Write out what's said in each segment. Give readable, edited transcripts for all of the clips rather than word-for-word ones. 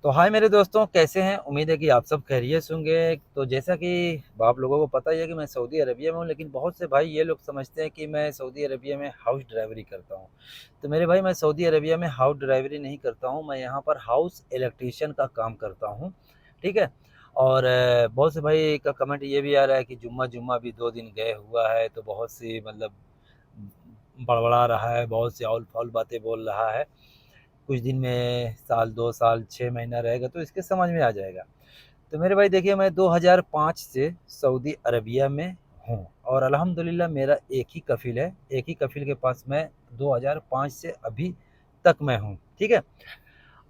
तो हाय मेरे दोस्तों, कैसे हैं? उम्मीद है कि आप सब खैरियत से होंगे। तो जैसा कि आप लोगों को पता ही है कि मैं सऊदी अरबिया में हूँ, लेकिन बहुत से भाई ये लोग समझते हैं कि मैं सऊदी अरबिया में हाउस ड्राइवरी करता हूँ। तो मेरे भाई, मैं सऊदी अरबिया में हाउस ड्राइवरी नहीं करता हूँ, मैं यहाँ पर हाउस इलेक्ट्रीशियन का काम करता हूँ। ठीक है। और बहुत से भाई का कमेंट ये भी आ रहा है कि जुम्मा जुम्मा भी 2 दिन गए हुआ है, तो बहुत सी मतलब बड़बड़ा रहा है, बहुत सी आउल फाउल बातें बोल रहा है। कुछ दिन में साल 2 साल 6 महीना रहेगा तो इसके समझ में आ जाएगा। तो मेरे भाई देखिए, मैं 2005 से सऊदी अरबिया में हूँ और अल्हम्दुलिल्लाह मेरा एक ही कफ़ील है। एक ही कफ़ील के पास मैं 2005 से अभी तक मैं हूँ। ठीक है।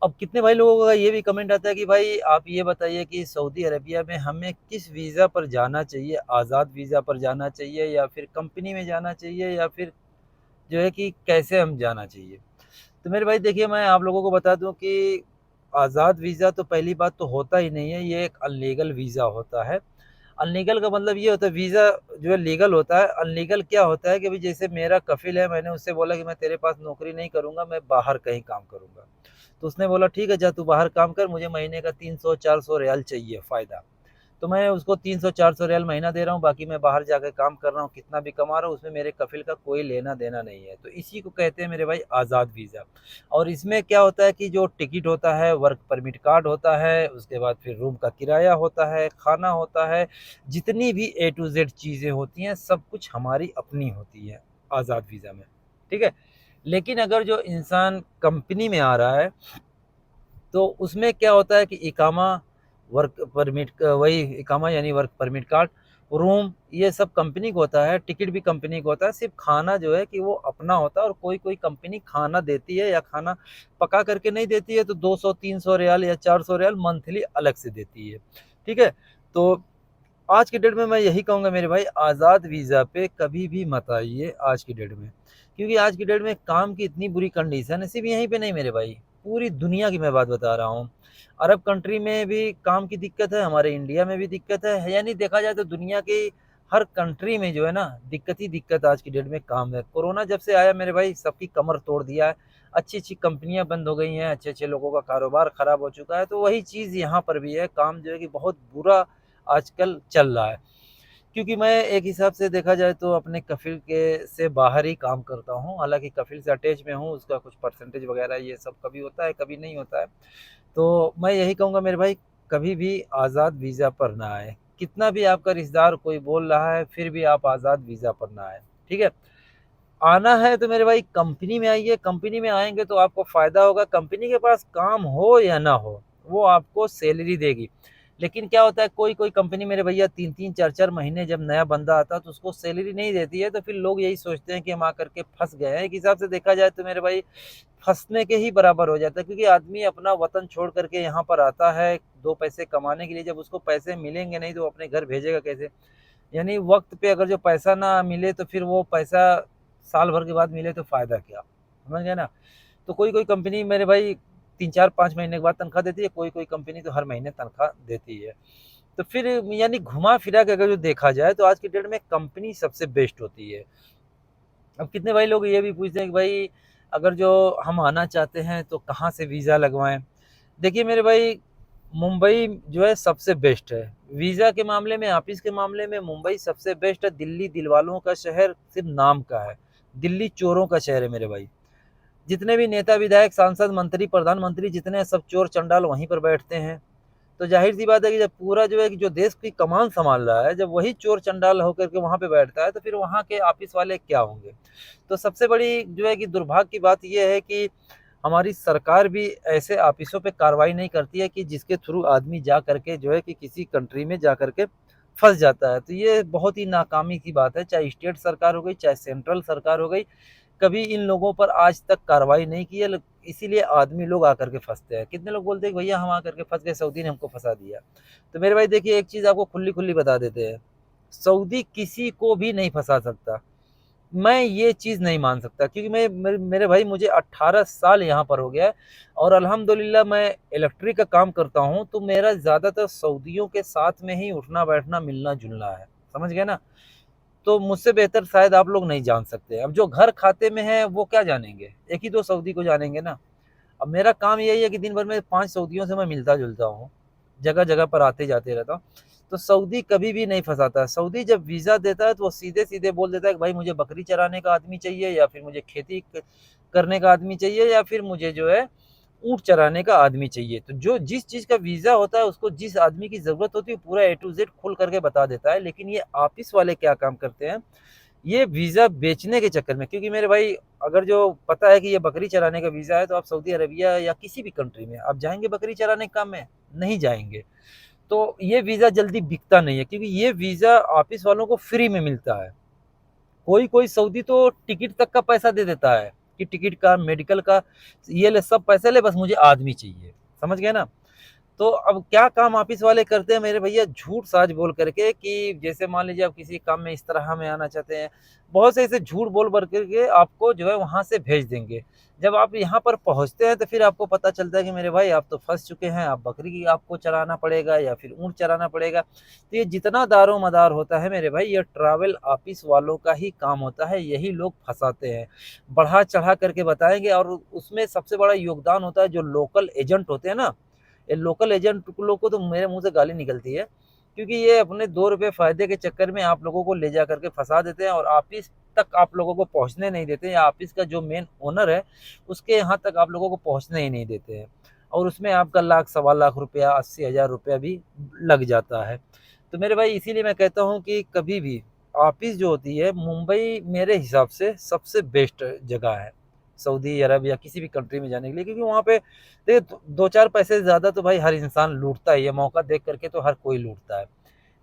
अब कितने भाई लोगों का ये भी कमेंट आता है कि भाई आप ये बताइए कि सऊदी अरबिया में हमें किस वीज़ा पर जाना चाहिए, आज़ाद वीज़ा पर जाना चाहिए या फिर कंपनी में जाना चाहिए या फिर जो है कि कैसे हम जाना चाहिए। तो मेरे भाई देखिए, मैं आप लोगों को बता दूं कि आज़ाद वीज़ा तो पहली बात तो होता ही नहीं है, ये एक अनलीगल वीज़ा होता है। अनलीगल का मतलब ये होता है, वीज़ा जो है लीगल होता है। अनलीगल क्या होता है कि भाई जैसे मेरा कफ़िल है, मैंने उससे बोला कि मैं तेरे पास नौकरी नहीं करूँगा, मैं बाहर कहीं काम करूँगा। तो उसने बोला ठीक है, जा तू बाहर काम कर, मुझे महीने का 300-400 रियाल चाहिए फ़ायदा। तो मैं उसको 300-400 रियाल महीना दे रहा हूँ, बाकी मैं बाहर जाकर काम कर रहा हूँ, कितना भी कमा रहा हूँ उसमें मेरे कफ़िल का कोई लेना देना नहीं है। तो इसी को कहते हैं मेरे भाई आज़ाद वीज़ा। और इसमें क्या होता है कि जो टिकट होता है, वर्क परमिट कार्ड होता है, उसके बाद फिर रूम का किराया होता है, खाना होता है, जितनी भी ए टू जेड चीज़ें होती हैं सब कुछ हमारी अपनी होती है आज़ाद वीज़ा में। ठीक है। लेकिन अगर जो इंसान कंपनी में आ रहा है तो उसमें क्या होता है कि इकामा, वर्क परमिट वही इकामा यानी वर्क परमिट कार्ड, रूम, ये सब कंपनी को होता है, टिकट भी कंपनी को होता है। सिर्फ खाना जो है कि वो अपना होता है, और कोई कोई कंपनी खाना देती है या खाना पका करके नहीं देती है तो 200-300 रियाल या 400 रियाल मंथली अलग से देती है। ठीक है। तो आज की डेट में मैं यही कहूँगा मेरे भाई, आज़ाद वीज़ा पे कभी भी मत आइए आज की डेट में। क्योंकि आज की डेट में काम की इतनी बुरी कंडीशन है, सिर्फ यहीं पे नहीं मेरे भाई, पूरी दुनिया की मैं बात बता रहा हूँ। अरब कंट्री में भी काम की दिक्कत है, हमारे इंडिया में भी दिक्कत है, यानी देखा जाए तो दुनिया की हर कंट्री में जो है ना, दिक्कत ही दिक्कत आज की डेट में काम है। कोरोना जब से आया मेरे भाई, सबकी कमर तोड़ दिया है। अच्छी अच्छी कंपनियां बंद हो गई हैं, अच्छे अच्छे लोगों का कारोबार खराब हो चुका है। तो वही चीज़ यहाँ पर भी है, काम जो है कि बहुत बुरा आजकल चल रहा है। क्योंकि मैं एक हिसाब से देखा जाए तो अपने कफ़िल के से बाहर ही काम करता हूँ। हालाँकि कफ़िल से अटैच में हूँ, उसका कुछ परसेंटेज वग़ैरह ये सब कभी होता है, कभी नहीं होता है। तो मैं यही कहूँगा मेरे भाई, कभी भी आज़ाद वीज़ा पर ना आएँ। कितना भी आपका रिश्तेदार कोई बोल रहा है, फिर भी आप आज़ाद वीज़ा पर ना आएँ। ठीक है? आना है तो मेरे भाई कंपनी में आइए, कंपनी में आएँगे तो आपको फ़ायदा होगा। कंपनी के पास काम हो या ना हो, वो आपको सैलरी देगी। लेकिन क्या होता है, कोई-कोई कंपनी मेरे भैया 3-3 4-4 महीने जब नया बंदा आता है तो उसको सैलरी नहीं देती है, तो फिर लोग यही सोचते हैं कि हम आकर के फँस गए हैं। एक हिसाब से देखा जाए तो मेरे भाई, फँसने के ही बराबर हो जाता है, क्योंकि आदमी अपना वतन छोड़ कर के यहाँ पर आता है 2 पैसे कमाने के लिए। जब उसको पैसे मिलेंगे नहीं तो वो अपने घर भेजेगा कैसे? यानी वक़्त पे अगर जो पैसा ना मिले तो फिर वो पैसा साल भर के बाद मिले तो फ़ायदा क्या? समझ गए ना? तो कोई-कोई कंपनी मेरे भाई 3-4-5 महीने के बाद तनख्वाह देती है, कोई-कोई कंपनी तो हर महीने तनख्वाह देती है। तो फिर यानी घुमा-फिरा के अगर जो देखा जाए तो आज की डेट में कंपनी सबसे बेस्ट होती है। अब कितने भाई लोग ये भी पूछते हैं कि भाई, अगर जो हम आना चाहते हैं तो कहाँ से वीज़ा लगवाएँ? देखिए मेरे भाई, मुंबई जो है सबसे बेस्ट है। वीज़ा के मामले में, ऑफ़िस के मामले में मुंबई सबसे बेस्ट है। दिल्ली दिलवालों का शहर सिर्फ़ नाम का है। दिल्ली चोरों का शहर है मेरे भाई। जितने भी नेता, विधायक, सांसद, मंत्री, प्रधानमंत्री जितने हैं सब चोर चंडाल वहीं पर बैठते हैं। तो ज़ाहिर-सी बात है कि जब पूरा जो है कि जो देश की कमान सँभाल रहा है, जब वही चोर चंडाल होकर के वहाँ पे बैठता है, तो फिर वहाँ के ऑफ़िस वाले क्या होंगे? तो सबसे बड़ी जो है कि दुर्भाग्य की बात ये है कि हमारी सरकार भी ऐसे ऑफ़िसों पे कार्रवाई नहीं करती है कि जिसके थ्रू आदमी जा कर के जो है कि किसी कंट्री में जा कर के फँस जाता है। तो ये बहुत ही नाकामी की बात है, चाहे स्टेट सरकार हो गई, चाहे सेंट्रल सरकार हो गई, कभी इन लोगों पर आज तक कार्रवाई नहीं की है। इसीलिए आदमी लोग आकर के फँसते हैं। कितने लोग बोलते हैं कि भैया हम आकर के फँस गए, सऊदी ने हमको फँसा दिया। तो मेरे भाई देखिए, एक चीज़ आपको खुली-खुली बता देते हैं, सऊदी किसी को भी नहीं फँसा सकता। मैं ये चीज़ नहीं मान सकता, क्योंकि मैं मेरे भाई मुझे 18 साल यहाँ पर हो गया है और अल्हम्दुलिल्लाह मैं इलेक्ट्रिक का काम करता हूँ, तो मेरा ज़्यादातर सऊदियों के साथ में ही उठना-बैठना, मिलना-जुलना है। समझ गए ना? तो मुझसे बेहतर शायद आप लोग नहीं जान सकते। अब जो घर खाते में है वो क्या जानेंगे? 1 ही 2 सऊदी को जानेंगे ना। अब मेरा काम यही है कि दिन भर में 5 सऊदियों से मैं मिलता-जुलता हूँ, जगह-जगह पर आते-जाते रहता हूँ। तो सऊदी कभी भी नहीं फँसाता है। सऊदी जब वीज़ा देता है तो वो सीधे-सीधे बोल देता है कि भाई मुझे बकरी चराने का आदमी चाहिए, या फिर मुझे खेती करने का आदमी चाहिए, या फिर मुझे जो है ऊँट चराने का आदमी चाहिए। तो जो जिस चीज़ का वीज़ा होता है उसको जिस आदमी की ज़रूरत होती है पूरा ए टू ज़ेड खोल करके बता देता है। लेकिन ये ऑफ़िस वाले क्या काम करते हैं, ये वीज़ा बेचने के चक्कर में, क्योंकि मेरे भाई अगर जो पता है कि ये बकरी चराने का वीज़ा है तो आप सऊदी अरबिया या किसी भी कंट्री में आप जाएँगे बकरी चराने के काम में? नहीं जाएँगे। तो ये वीज़ा जल्दी बिकता नहीं है, क्योंकि ये वीज़ा ऑफ़िस वालों को फ्री में मिलता है। कोई-कोई सऊदी तो टिकट तक का पैसा दे देता है कि टिकट का, मेडिकल का, ये ले सब पैसे ले, बस मुझे आदमी चाहिए। समझ गए ना? तो अब क्या काम ऑफिस वाले करते हैं मेरे भैया, झूठ-साज बोल करके कि जैसे मान लीजिए आप किसी काम में इस तरह में आना चाहते हैं, बहुत से ऐसे झूठ बोल करके आपको जो है वहाँ से भेज देंगे। जब आप यहाँ पर पहुँचते हैं तो फिर आपको पता चलता है कि मेरे भाई आप तो फँस चुके हैं, आप बकरी की आपको चराना पड़ेगा या फिर ऊँट चराना पड़ेगा। तो ये जितना दारोमदार होता है मेरे भाई, ये ट्रैवल ऑफिस वालों का ही काम होता है, यही लोग फँसाते हैं। बढ़ा-चढ़ा करके बताएँगे, और उसमें सबसे बड़ा योगदान होता है जो लोकल एजेंट होते हैं ना, ये लोकल एजेंट लोग को तो मेरे मुँह से गाली निकलती है, क्योंकि ये अपने 2 रुपए फ़ायदे के चक्कर में आप लोगों को ले जा कर के फँसा देते हैं, और ऑफ़िस तक आप लोगों को पहुँचने नहीं देते, या ऑफ़िस का जो मेन ओनर है, उसके यहाँ तक आप लोगों को पहुँचने ही नहीं देते हैं। और उसमें आपका लाख, सवा लाख रुपया, 80,000 रुपया भी लग जाता है। तो मेरे भाई इसीलिए मैं कहता हूँ कि कभी भी ऑफ़िस जो होती है, मुंबई मेरे हिसाब से सबसे बेस्ट जगह है, सऊदी अरब या किसी भी कंट्री में जाने के लिए, क्योंकि वहाँ पे देखिए 2-4 पैसे ज़्यादा तो भाई हर इंसान लूटता ही है, मौका देख कर के तो हर कोई लूटता है।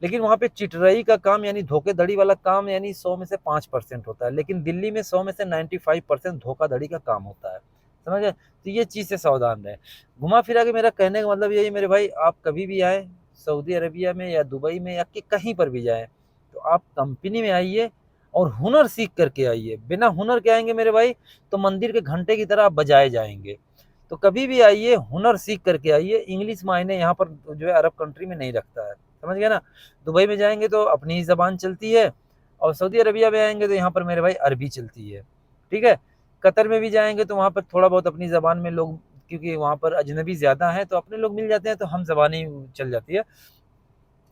लेकिन वहाँ पे चिटरई का काम यानी धोखेधड़ी वाला काम यानी 100 में से 5% होता है, लेकिन दिल्ली में 100 में से 95% धोखाधड़ी का काम होता है। समझ गए? तो ये चीज़ से सावधान रहें। घुमा-फिरा के मेरा कहने का मतलब यही है मेरे भाई, आप कभी भी आएँ, सऊदी अरेबिया में या दुबई में या कि कहीं पर भी जाएँ, तो आप कंपनी में आइए और हुनर सीख कर के आइए। बिना हुनर के आएँगे मेरे भाई, तो मंदिर के घंटे की तरह आप बजाए जाएँगे। तो कभी भी आइए, हुनर सीख करके आइए। इंग्लिश मायने यहाँ पर जो है अरब कंट्री में नहीं रखता है। समझ गए ना? दुबई में जाएँगे तो अपनी ही ज़बान चलती है, और सऊदी अरबिया में आएँगे तो यहाँ पर मेरे भाई अरबी चलती है। ठीक है? कतर में भी जाएँगे तो वहाँ पर थोड़ा बहुत अपनी ज़बान में लोग, क्योंकि वहाँ पर अजनबी ज़्यादा हैं तो अपने लोग मिल जाते हैं, तो हम ज़बानी चल जाती है।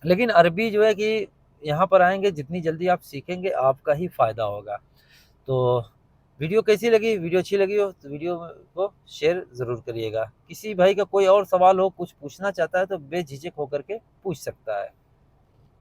लेकिन अरबी जो है कि यहाँ पर आएँगे, जितनी जल्दी आप सीखेंगे आपका ही फ़ायदा होगा। तो वीडियो कैसी लगी? वीडियो अच्छी लगी हो तो वीडियो को शेयर ज़रूर करिएगा। किसी भाई का कोई और सवाल हो, कुछ पूछना चाहता है तो बेझिझक होकर के पूछ सकता है।